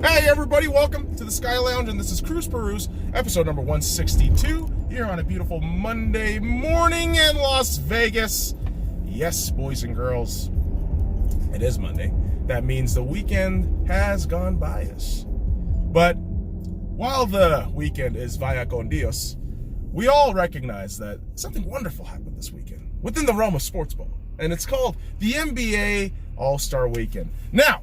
Hey everybody, welcome to the SkyLounge, and this is Cruise Peruse, episode number 162, here on a beautiful Monday morning in Las Vegas. Yes, boys and girls, it is Monday. That means the weekend has gone by us. But while the weekend is vaya con Dios, we all recognize that something wonderful happened this weekend within the realm of sports ball, and it's called the NBA All-Star Weekend. Now,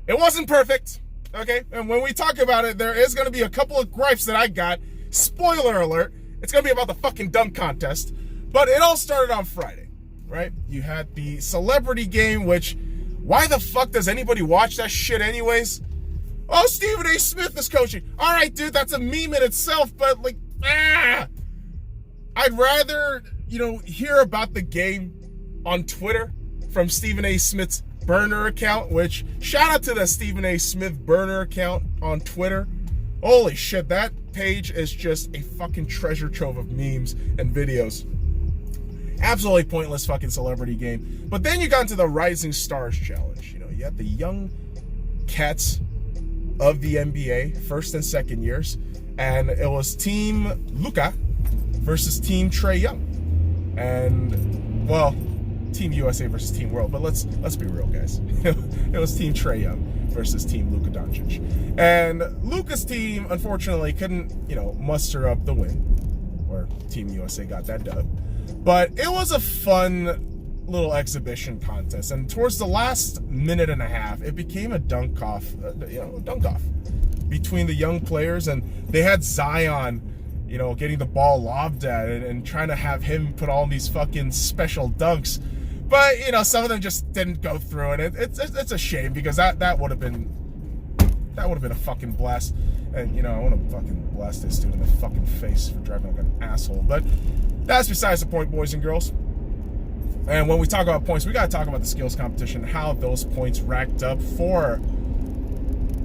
it wasn't perfect. Okay, and when we talk about it, there is going to be a couple of gripes that I got. Spoiler alert, it's going to be about the fucking dunk contest. But it all started on Friday, right? You had the celebrity game, which, why the fuck does anybody watch that shit anyways? Oh, Stephen A. Smith is coaching. All right, dude, that's a meme in itself, but like, I'd rather, hear about the game on Twitter from Stephen A. Smith's burner account, which shout out to the Stephen A. Smith burner account on Twitter. Holy shit, that page is just a fucking treasure trove of memes and videos. Absolutely pointless fucking celebrity game. But then you got into the Rising Stars Challenge. You had the young cats of the NBA, first and second years, and it was Team Luka versus Team Trae Young. And, well, Team USA versus Team World, but let's be real, guys. It was Team Trae Young versus Team Luka Doncic, and Luka's team unfortunately couldn't, muster up the win, or Team USA got that dub. But it was a fun little exhibition contest, and towards the last minute and a half, it became a dunk off between the young players, and they had Zion, getting the ball lobbed at it and trying to have him put all these fucking special dunks. But, some of them just didn't go through, and it's a shame, because that would have been a fucking blast. And, I want to fucking blast this dude in the fucking face for driving like an asshole. But that's besides the point, boys and girls. And when we talk about points, we got to talk about the skills competition, how those points racked up for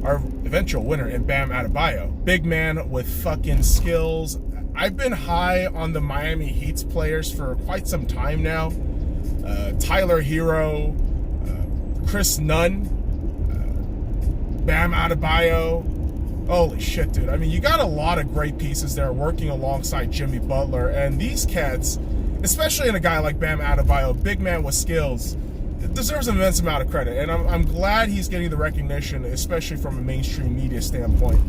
our eventual winner in Bam Adebayo. Big man with fucking skills. I've been high on the Miami Heat's players for quite some time now. Tyler Hero, Chris Nunn, Bam Adebayo. Holy shit, dude. I mean, you got a lot of great pieces there working alongside Jimmy Butler, and these cats, especially in a guy like Bam Adebayo, big man with skills, deserves an immense amount of credit, and I'm glad he's getting the recognition, especially from a mainstream media standpoint.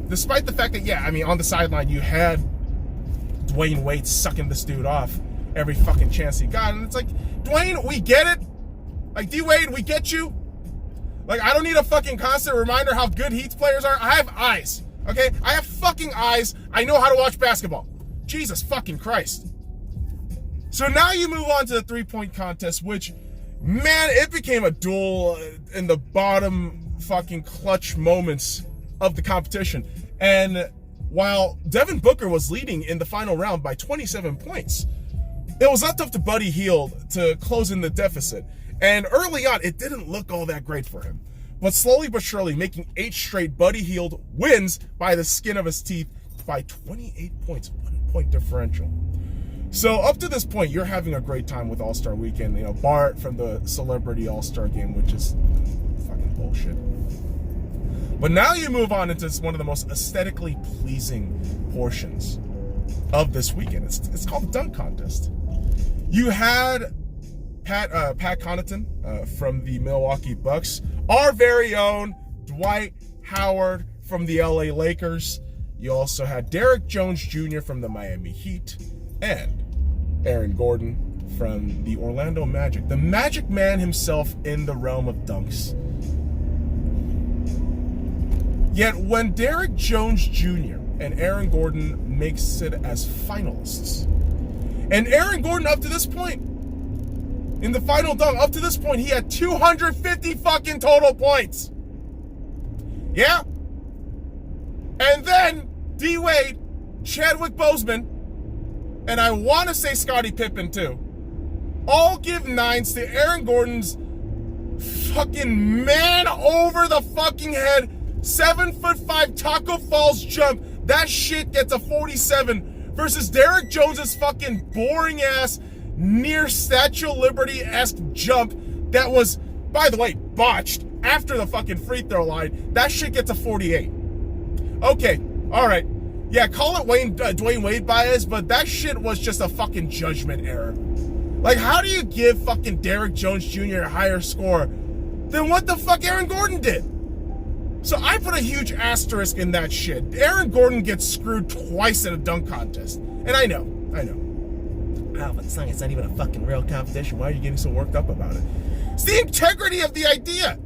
Despite the fact that, on the sideline you had Dwayne Wade sucking this dude off every fucking chance he got, and it's like, Dwayne, we get it. Like, D-Wade, we get you. Like, I don't need a fucking constant reminder how good Heat players are. I have eyes, okay? I have fucking eyes. I know how to watch basketball. Jesus fucking Christ. So now you move on to the three-point contest, which, man, it became a duel in the bottom fucking clutch moments of the competition. And while Devin Booker was leading in the final round by 27 points, it was not tough to Buddy Hield to close in the deficit. And early on, it didn't look all that great for him. But slowly but surely, making 8 straight, Buddy Hield wins by the skin of his teeth by 28 points, 1-point differential. So up to this point, you're having a great time with All-Star Weekend, bar from the Celebrity All-Star Game, which is fucking bullshit. But now you move on into one of the most aesthetically pleasing portions of this weekend. It's called the dunk contest. You had Pat Connaughton from the Milwaukee Bucks, our very own Dwight Howard from the LA Lakers. You also had Derrick Jones Jr. from the Miami Heat, and Aaron Gordon from the Orlando Magic. The Magic Man himself in the realm of dunks. Yet when Derrick Jones Jr. and Aaron Gordon makes it as finalists, and Aaron Gordon up to this point, in the final dunk, up to this point, he had 250 fucking total points. Yeah? And then D-Wade, Chadwick Boseman, and I want to say Scottie Pippen too, all give 9s to Aaron Gordon's fucking man over the fucking head 7'5" Taco Falls jump. That shit gets a 47 versus Derrick Jones's fucking boring ass near Statue of Liberty-esque jump that was, by the way, botched after the fucking free throw line, that shit gets a 48. Okay, all right. Yeah, call it Dwayne Wade bias, but that shit was just a fucking judgment error. Like, how do you give fucking Derrick Jones Jr. a higher score than what the fuck Aaron Gordon did? So I put a huge asterisk in that shit. Aaron Gordon gets screwed twice in a dunk contest. And I know. Oh, but son, it's not even a fucking real competition. Why are you getting so worked up about it? It's the integrity of the idea.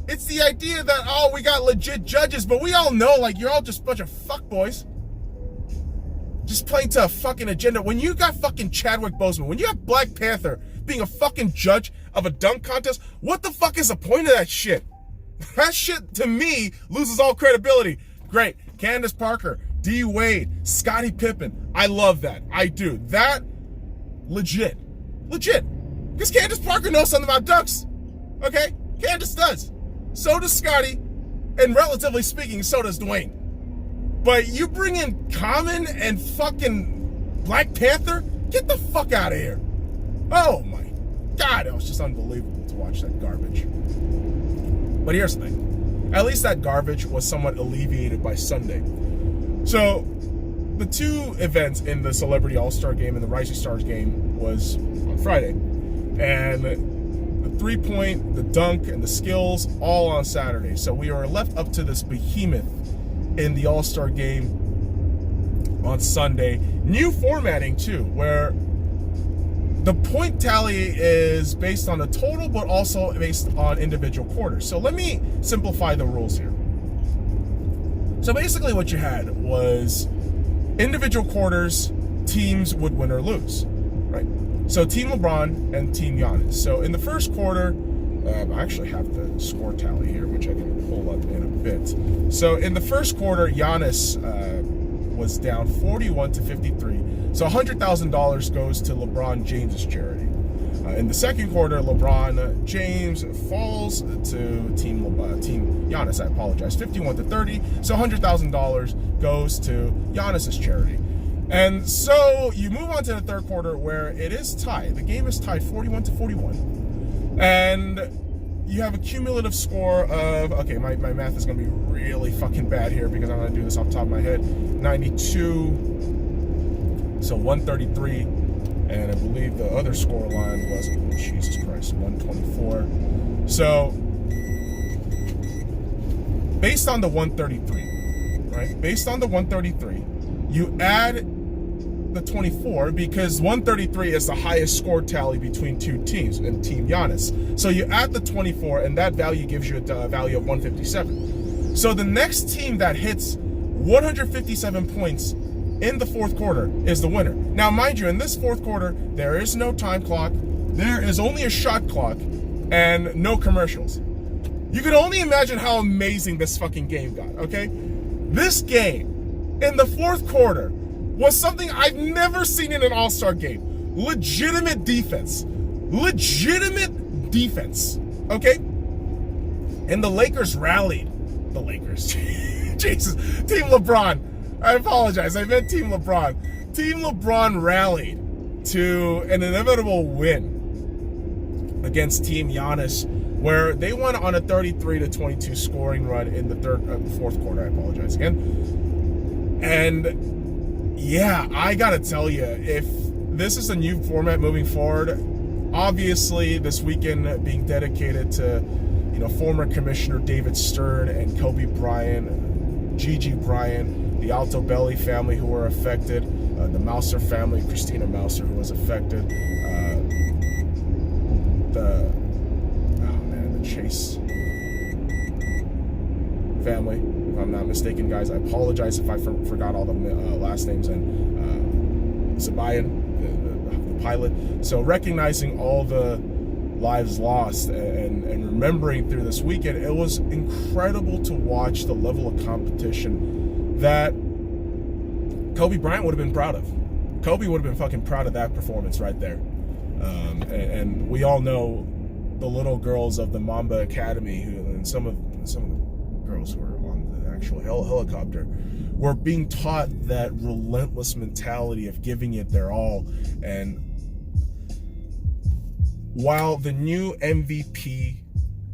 It's the idea that, oh, we got legit judges, but we all know, like, you're all just a bunch of fuckboys. Just playing to a fucking agenda. When you got fucking Chadwick Boseman, when you got Black Panther being a fucking judge of a dunk contest, what the fuck is the point of that shit? That shit, to me, loses all credibility. Great. Candace Parker, D. Wade, Scottie Pippen. I love that. I do. That, legit. Because Candace Parker knows something about dunks. Okay? Candace does. So does Scottie. And relatively speaking, so does Dwayne. But you bring in Common and fucking Black Panther? Get the fuck out of here. Oh my God, it was just unbelievable to watch that garbage. But here's the thing. At least that garbage was somewhat alleviated by Sunday. So, the two events in the Celebrity All-Star Game and the Rising Stars Game was on Friday. And the three-point, the dunk, and the skills all on Saturday. So we are left up to this behemoth in the All-Star Game on Sunday. New formatting, too, where the point tally is based on the total, but also based on individual quarters. So let me simplify the rules here. So basically what you had was individual quarters, teams would win or lose, right? So Team LeBron and Team Giannis. So in the first quarter, I actually have the score tally here, which I can pull up in a bit. So in the first quarter, Giannis was down 41-53. So $100,000 goes to LeBron James's charity. In the second quarter, LeBron James falls to Team Giannis. I apologize, 51-30. So $100,000 goes to Giannis's charity. And so you move on to the third quarter where it is tied. The game is tied 41-41. And you have a cumulative score of, okay, my math is going to be really fucking bad here because I'm going to do this off the top of my head. 92, so 133. And I believe the other score line was, oh, Jesus Christ, 124. So, based on the 133, right? Based on the 133, you add the 24 because 133 is the highest score tally between two teams and Team Giannis. So you add the 24 and that value gives you a value of 157. So the next team that hits 157 points in the fourth quarter is the winner. Now, mind you, in this fourth quarter, there is no time clock, there is only a shot clock, and no commercials. You can only imagine how amazing this fucking game got, okay? This game, in the fourth quarter, was something I've never seen in an All-Star game. Legitimate defense. Legitimate defense, okay? And the Lakers rallied. The Lakers. Jesus. Team LeBron. I apologize. I meant Team LeBron. Team LeBron rallied to an inevitable win against Team Giannis, where they won on a 33-22 scoring run in the fourth quarter. I apologize again. And yeah, I gotta tell you, if this is a new format moving forward, obviously this weekend being dedicated to, former Commissioner David Stern and Kobe Bryant, Gigi Bryant, the Altobelli family who were affected, the Mouser family, Christina Mouser who was affected, the Chase family, if I'm not mistaken, guys. I apologize if I forgot all the last names, and Zabayan, the pilot. So recognizing all the lives lost and remembering through this weekend, it was incredible to watch the level of competition that Kobe Bryant would have been proud of. Kobe would have been fucking proud of that performance right there. And we all know the little girls of the Mamba Academy, and some of the girls who were on the actual helicopter, were being taught that relentless mentality of giving it their all. And while the new MVP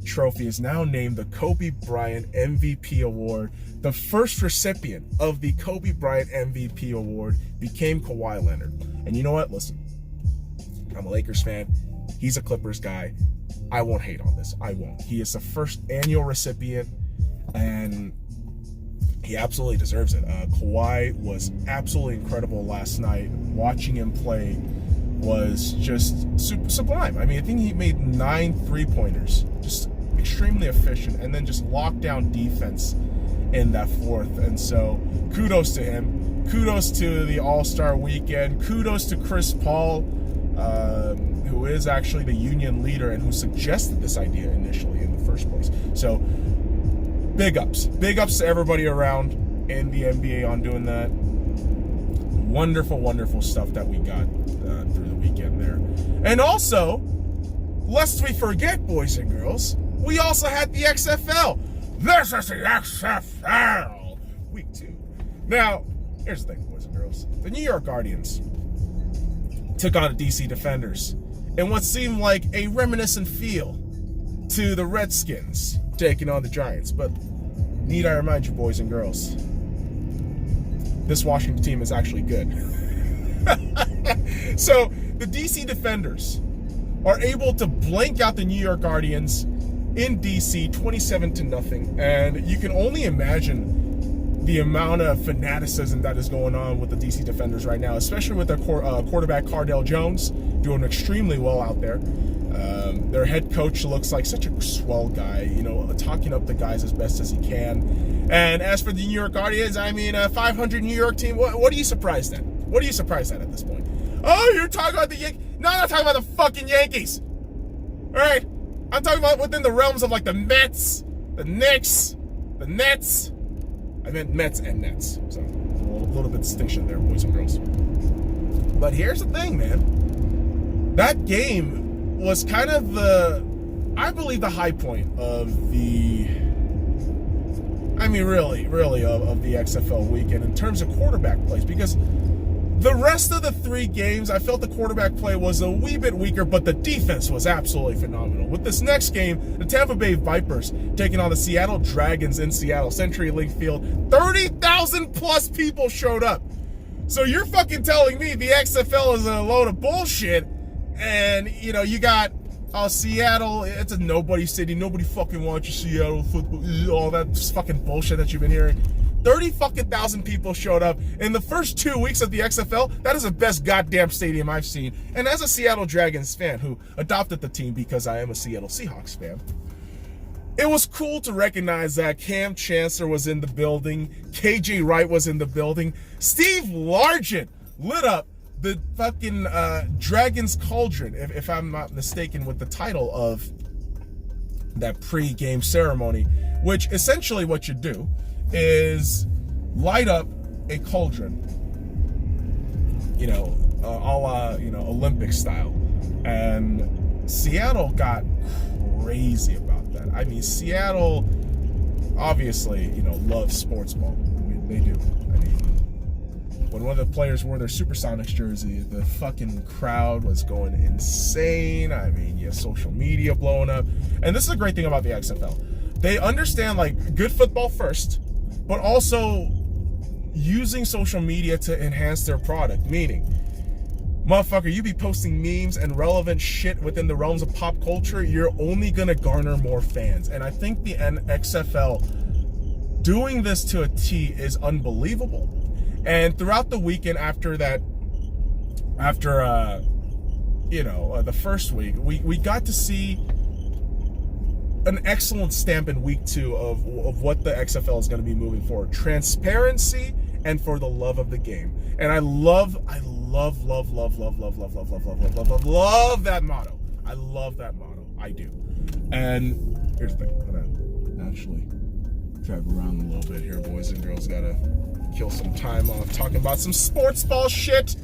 trophy is now named the Kobe Bryant MVP Award. The first recipient of the Kobe Bryant MVP Award became Kawhi Leonard. And you know what? Listen, I'm a Lakers fan. He's a Clippers guy. I won't hate on this. I won't. He is the first annual recipient, and he absolutely deserves it. Kawhi was absolutely incredible last night. Watching him play was just super sublime. I mean, I think he made 9 3-pointers, just extremely efficient, and then just lockdown defense in that fourth. And so kudos to him. Kudos to the All-Star weekend. Kudos to Chris Paul, who is actually the union leader and who suggested this idea initially in the first place. So big ups to everybody around in the NBA on doing that. Wonderful stuff that we got through the weekend there. And also, lest we forget, boys and girls, we also had the XFL. This is the XFL week 2. Now, here's the thing, boys and girls. The New York Guardians took on the DC Defenders in what seemed like a reminiscent feel to the Redskins taking on the Giants. But need I remind you, boys and girls, this Washington team is actually good. So the DC Defenders are able to blank out the New York Guardians in DC 27-0, and you can only imagine the amount of fanaticism that is going on with the DC Defenders right now, especially with their quarterback Cardale Jones doing extremely well out there. Their head coach looks like such a swell guy, you know, talking up the guys as best as he can. And as for the New York Guardians, I mean, a 500 New York team, what are you surprised at? What are you surprised at this point? Oh, you're talking about the Yankees? No, I'm not talking about the fucking Yankees. All right? I'm talking about within the realms of like the Mets, the Knicks, the Nets. I meant Mets and Nets. So a little bit of distinction there, boys and girls. But here's the thing, man. That game was kind of I believe the high point of of the XFL weekend in terms of quarterback plays, because the rest of the 3 games, I felt the quarterback play was a wee bit weaker, but the defense was absolutely phenomenal. With this next game, the Tampa Bay Vipers taking on the Seattle Dragons in Seattle, CenturyLink Field, 30,000 plus people showed up. So you're fucking telling me the XFL is a load of bullshit, and, you know, you got Seattle, it's a nobody city, nobody fucking wants your Seattle football, all that fucking bullshit that you've been hearing. 30,000 people showed up in the first 2 weeks of the XFL. That is the best goddamn stadium I've seen. And as a Seattle Dragons fan who adopted the team because I am a Seattle Seahawks fan, it was cool to recognize that Cam Chancellor was in the building, KJ Wright was in the building, Steve Largent lit up the fucking Dragon's Cauldron, if I'm not mistaken, with the title of that pre-game ceremony, which essentially what you do is light up a cauldron, you know, a la, you know, Olympic style. And Seattle got crazy about that. I mean, Seattle obviously, you know, loves sports ball. I mean, they do. I mean, when one of the players wore their Supersonics jersey, the fucking crowd was going insane. I mean, you have social media blowing up. And this is a great thing about the XFL. They understand, like, good football first, but also using social media to enhance their product. Meaning, motherfucker, you be posting memes and relevant shit within the realms of pop culture, you're only gonna garner more fans. And I think the XFL doing this to a T is unbelievable. And throughout the weekend after the first week, we got to see an excellent stamp in week 2 of what the XFL is going to be moving forward. Transparency and for the love of the game. And I love that motto. I love that motto. I do. And here's the thing. I'm going to actually drive around a little bit here, boys and girls. Got to kill some time off talking about some sports ball shit.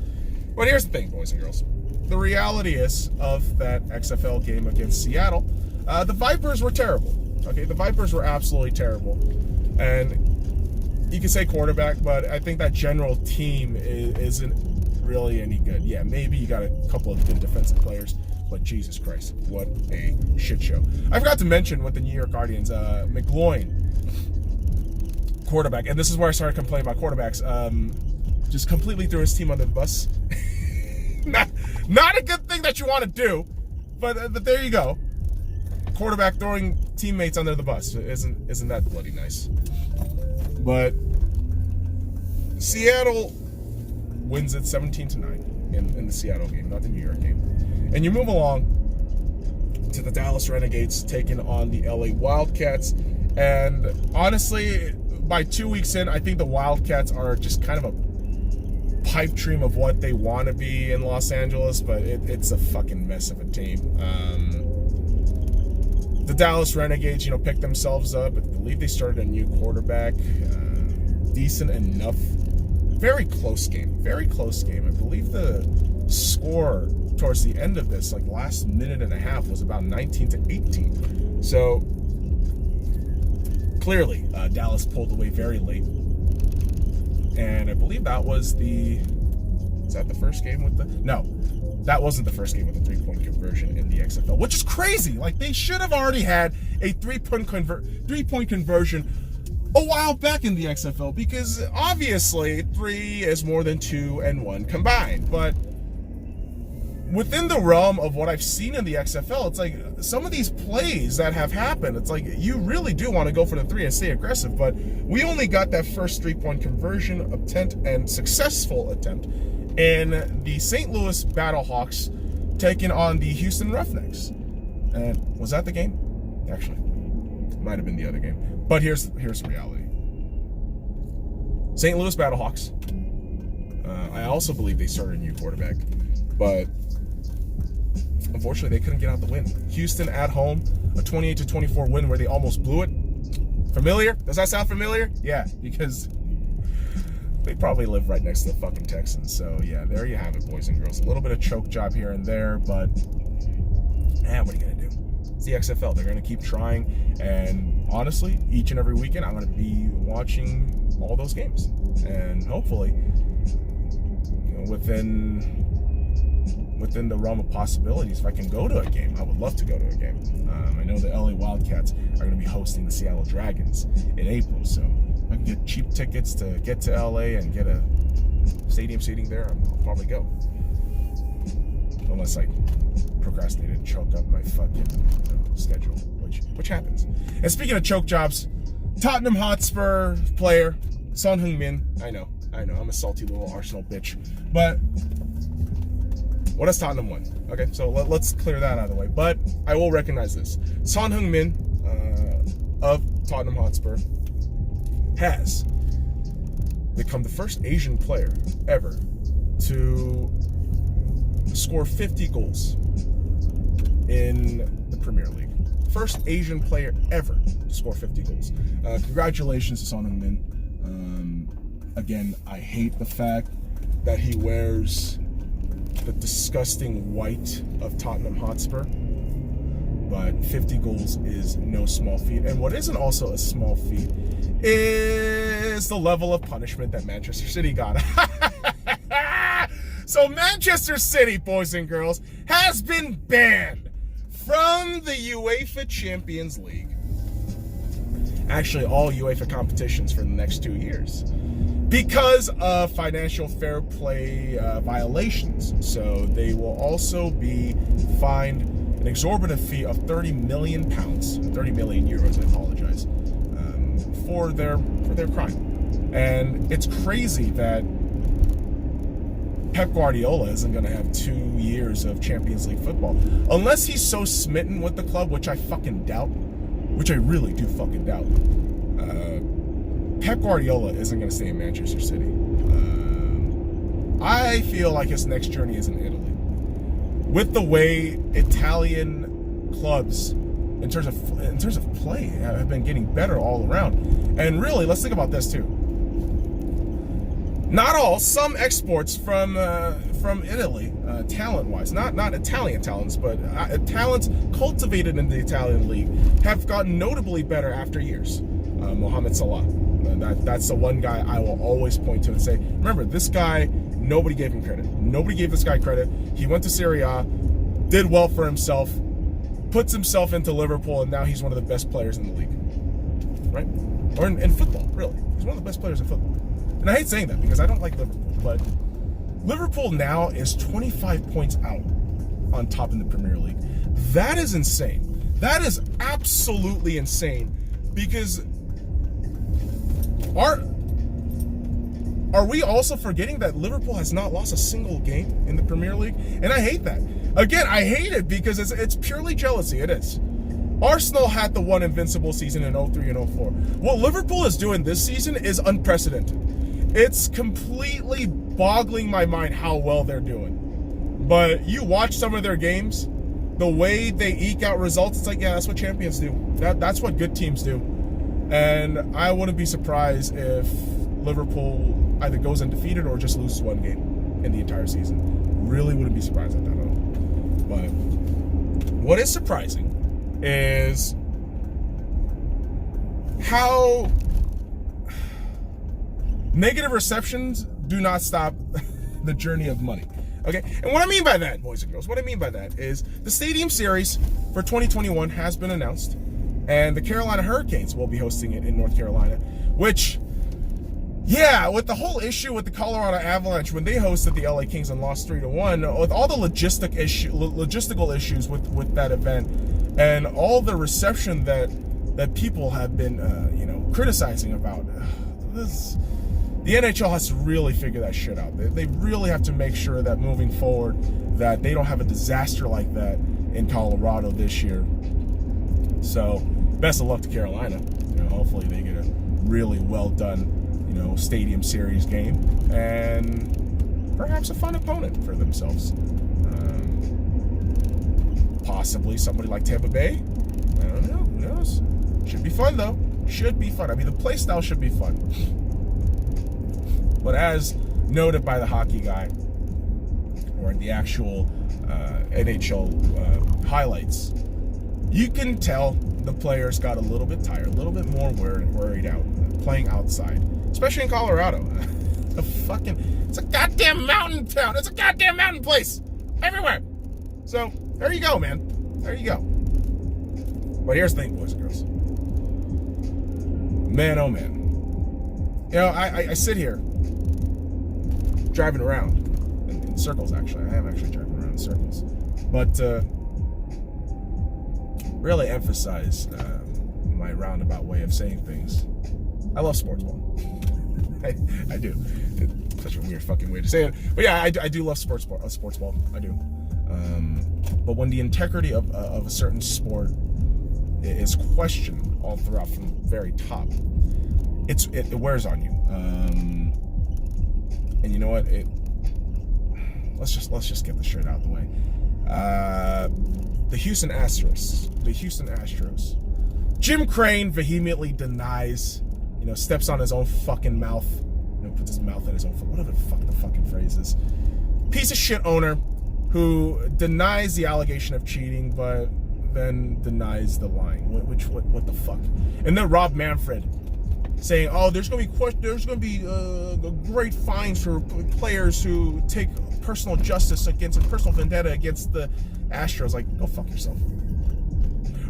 But here's the thing, boys and girls. The reality is of that XFL game against Seattle, the Vipers were terrible. Okay, the Vipers were absolutely terrible. And you can say quarterback, but I think that general team isn't really any good. Yeah, maybe you got a couple of good defensive players, but Jesus Christ, what a shit show. I forgot to mention with the New York Guardians, McGloin, quarterback, and this is where I started complaining about quarterbacks, just completely threw his team under the bus. not a good thing that you want to do, but there you go. Quarterback throwing teammates under the bus. Isn't that bloody nice? But Seattle wins it 17-9 in the Seattle game, not the New York game. And you move along to the Dallas Renegades taking on the LA Wildcats. And honestly, by 2 weeks in, I think the Wildcats are just kind of a pipe dream of what they want to be in Los Angeles, but it's a fucking mess of a team. The Dallas Renegades, picked themselves up. I believe they started a new quarterback. Decent enough. Very close game. Very close game. I believe the score towards the end of this, like last minute and a half, was about 19-18. So clearly, Dallas pulled away very late. And I believe that was is that the first game with no, that wasn't the first game with the three-point conversion in the XFL, which is crazy. Like, they should have already had a three-point conversion a while back in the XFL, because obviously 3 is more than 2 and 1 combined. But within the realm of what I've seen in the XFL, it's like some of these plays that have happened, it's like you really do want to go for the 3 and stay aggressive, but we only got that first three-point conversion attempt and successful attempt in the St. Louis Battlehawks taking on the Houston Roughnecks. And was that the game? Actually, it might have been the other game. But here's the reality. St. Louis Battlehawks. I also believe they started a new quarterback, but unfortunately they couldn't get out the win. Houston at home, a 28-24 win where they almost blew it. Familiar? Does that sound familiar? Yeah, because they probably live right next to the fucking Texans. So yeah, there you have it, boys and girls. A little bit of choke job here and there, but what are you gonna do? It's the XFL. They're gonna keep trying, and honestly, each and every weekend I'm gonna be watching all those games, and hopefully, within the realm of possibilities, if I can go to a game, I would love to go to a game. I know the LA Wildcats are going to be hosting the Seattle Dragons in April, so if I can get cheap tickets to get to LA and get a stadium seating there, I'll probably go. Unless I procrastinate and choke up my fucking schedule, which happens. And speaking of choke jobs, Tottenham Hotspur player Son Heung-min. I know, I'm a salty little Arsenal bitch, but what has Tottenham won? Okay, so let's clear that out of the way. But I will recognize this. Son Heung-min of Tottenham Hotspur has become the first Asian player ever to score 50 goals in the Premier League. First Asian player ever to score 50 goals. Congratulations to Son Heung-min. Again, I hate the fact that he wears the disgusting white of Tottenham Hotspur, but 50 goals is no small feat. And what isn't also a small feat is the level of punishment that Manchester City got. So Manchester City, boys and girls, has been banned from the UEFA Champions League. Actually, all UEFA competitions for the next 2 years, because of financial fair play violations. So they will also be fined an exorbitant fee of £30 million, 30 million euros, I apologize, for their crime. And it's crazy that Pep Guardiola isn't going to have 2 years of Champions League football. Unless he's so smitten with the club, which I fucking doubt, which I really do fucking doubt. Pep Guardiola isn't going to stay in Manchester City. I feel like his next journey is in Italy. With the way Italian clubs, in terms of play, have been getting better all around. And really, let's think about this too. Some exports from Italy, talent-wise, not Italian talents, but talents cultivated in the Italian league, have gotten notably better after years. Mohamed Salah, that's the one guy I will always point to and say, remember, this guy, nobody gave him credit. Nobody gave this guy credit. He went to Serie A, did well for himself, puts himself into Liverpool, and now he's one of the best players in the league, right? Or in football, really. He's one of the best players in football. And I hate saying that because I don't like Liverpool, but Liverpool now is 25 points out on top in the Premier League. That is insane. That is absolutely insane, because are we also forgetting that Liverpool has not lost a single game in the Premier League? And I hate that. Again, I hate it because it's purely jealousy. It is. Arsenal had the one invincible season in 03 and 04. What Liverpool is doing this season is unprecedented. It's completely boggling my mind how well they're doing. But you watch some of their games, the way they eke out results, it's like, yeah, that's what champions do. That's what good teams do. And I wouldn't be surprised if Liverpool either goes undefeated or just loses one game in the entire season. Really wouldn't be surprised at that at all. But what is surprising is how negative receptions do not stop the journey of money. Okay, and what I mean by that, boys and girls, what I mean by that is the Stadium Series for 2021 has been announced, and the Carolina Hurricanes will be hosting it in North Carolina, which, yeah, with the whole issue with the Colorado Avalanche when they hosted the LA Kings and lost 3-1, with all the logistical issues with that event, and all the reception that people have been, criticizing about this. The NHL has to really figure that shit out. They really have to make sure that moving forward that they don't have a disaster like that in Colorado this year. So best of luck to Carolina. Hopefully they get a really well done, Stadium Series game and perhaps a fun opponent for themselves. Possibly somebody like Tampa Bay. I don't know. Who knows? Should be fun though. Should be fun. I mean, the play style should be fun. But as noted by the hockey guy, or the actual NHL highlights, you can tell the players got a little bit tired, a little bit more worried out playing outside, especially in Colorado. It's a goddamn mountain town. It's a goddamn mountain place everywhere. So there you go, man. There you go. But here's the thing, boys and girls. Man, oh man. I sit here driving around in circles. Actually, I am actually driving around in circles, but really emphasize my roundabout way of saying things. I love sports ball. I do. It's such a weird fucking way to say it, but yeah, I do love sports ball. I do. But when the integrity of a certain sport is questioned all throughout from the very top, it wears on you. And you know what? Let's just get this straight out of the way. The Houston Astros. Jim Crane vehemently denies, steps on his own fucking mouth, puts his mouth in his own foot, whatever the fuck the fucking phrase is. Piece of shit owner who denies the allegation of cheating, but then denies the lying. What the fuck? And then Rob Manfred saying, "Oh, there's going to be great fines for players who take personal justice against a personal vendetta against the Astros." Like, go fuck yourself.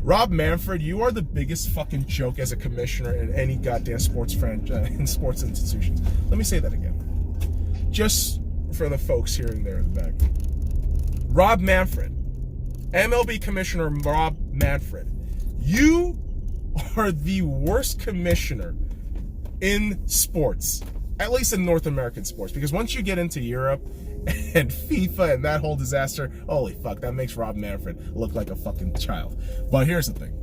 Rob Manfred, you are the biggest fucking joke as a commissioner in any goddamn sports franchise in sports institutions. Let me say that again, just for the folks here and there in the back. Rob Manfred, MLB Commissioner Rob Manfred, you are the worst commissioner in sports, at least in North American sports, because once you get into Europe and FIFA and that whole disaster, holy fuck, that makes Rob Manfred look like a fucking child. But here's the thing.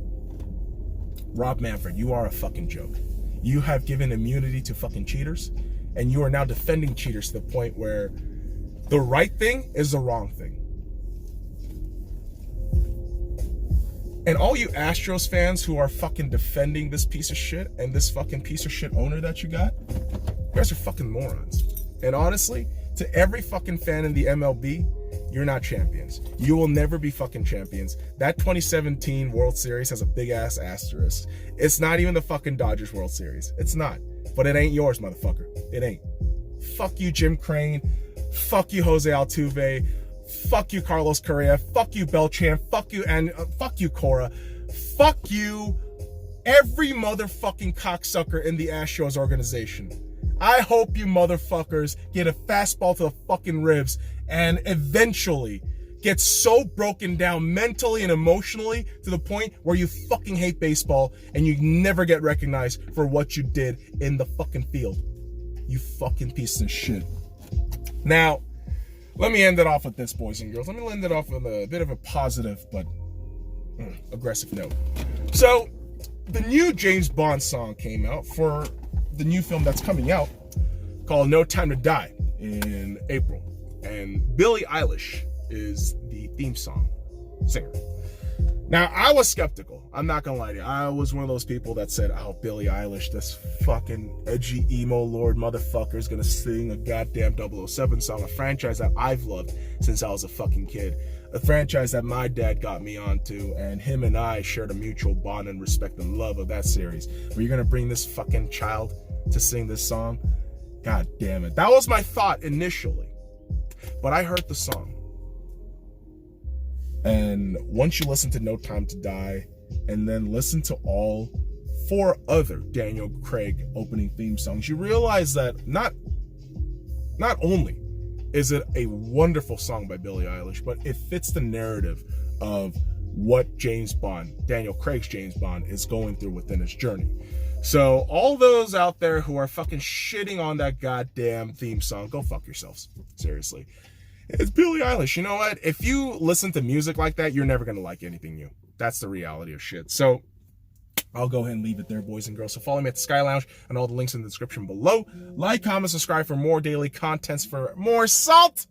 Rob Manfred, you are a fucking joke. You have given immunity to fucking cheaters, and you are now defending cheaters to the point where the right thing is the wrong thing. And all you Astros fans who are fucking defending this piece of shit and this fucking piece of shit owner that you got, you guys are fucking morons. And honestly, to every fucking fan in the MLB, you're not champions. You will never be fucking champions. That 2017 World Series has a big ass asterisk. It's not even the fucking Dodgers World Series. It's not. But it ain't yours, motherfucker. It ain't. Fuck you, Jim Crane. Fuck you, Jose Altuve. Fuck you, Carlos Correa. Fuck you, Beltran. Fuck you, and fuck you, Cora. Fuck you, every motherfucking cocksucker in the Astros organization. I hope you motherfuckers get a fastball to the fucking ribs and eventually get so broken down mentally and emotionally to the point where you fucking hate baseball and you never get recognized for what you did in the fucking field. You fucking piece of shit. Now, let me end it off with this, boys and girls. Let me end it off with a bit of a positive but aggressive note. So, the new James Bond song came out for the new film that's coming out called No Time to Die in April. And Billie Eilish is the theme song singer. Now, I was skeptical. I'm not gonna lie to you. I was one of those people that said, oh, Billie Eilish, this fucking edgy emo lord motherfucker is gonna sing a goddamn 007 song, a franchise that I've loved since I was a fucking kid. A franchise that my dad got me onto, and him and I shared a mutual bond and respect and love of that series. But you're gonna bring this fucking child to sing this song? God damn it. That was my thought initially. But I heard the song. And once you listen to No Time to Die, and then listen to all 4 other Daniel Craig opening theme songs, you realize that not only is it a wonderful song by Billie Eilish, but it fits the narrative of what James Bond, Daniel Craig's James Bond, is going through within his journey. So all those out there who are fucking shitting on that goddamn theme song, go fuck yourselves. Seriously. It's Billie Eilish. You know what? If you listen to music like that, you're never going to like anything new. That's the reality of shit. So I'll go ahead and leave it there, boys and girls. So follow me at the Sky Lounge and all the links in the description below. Like, comment, subscribe for more daily contents, for more salt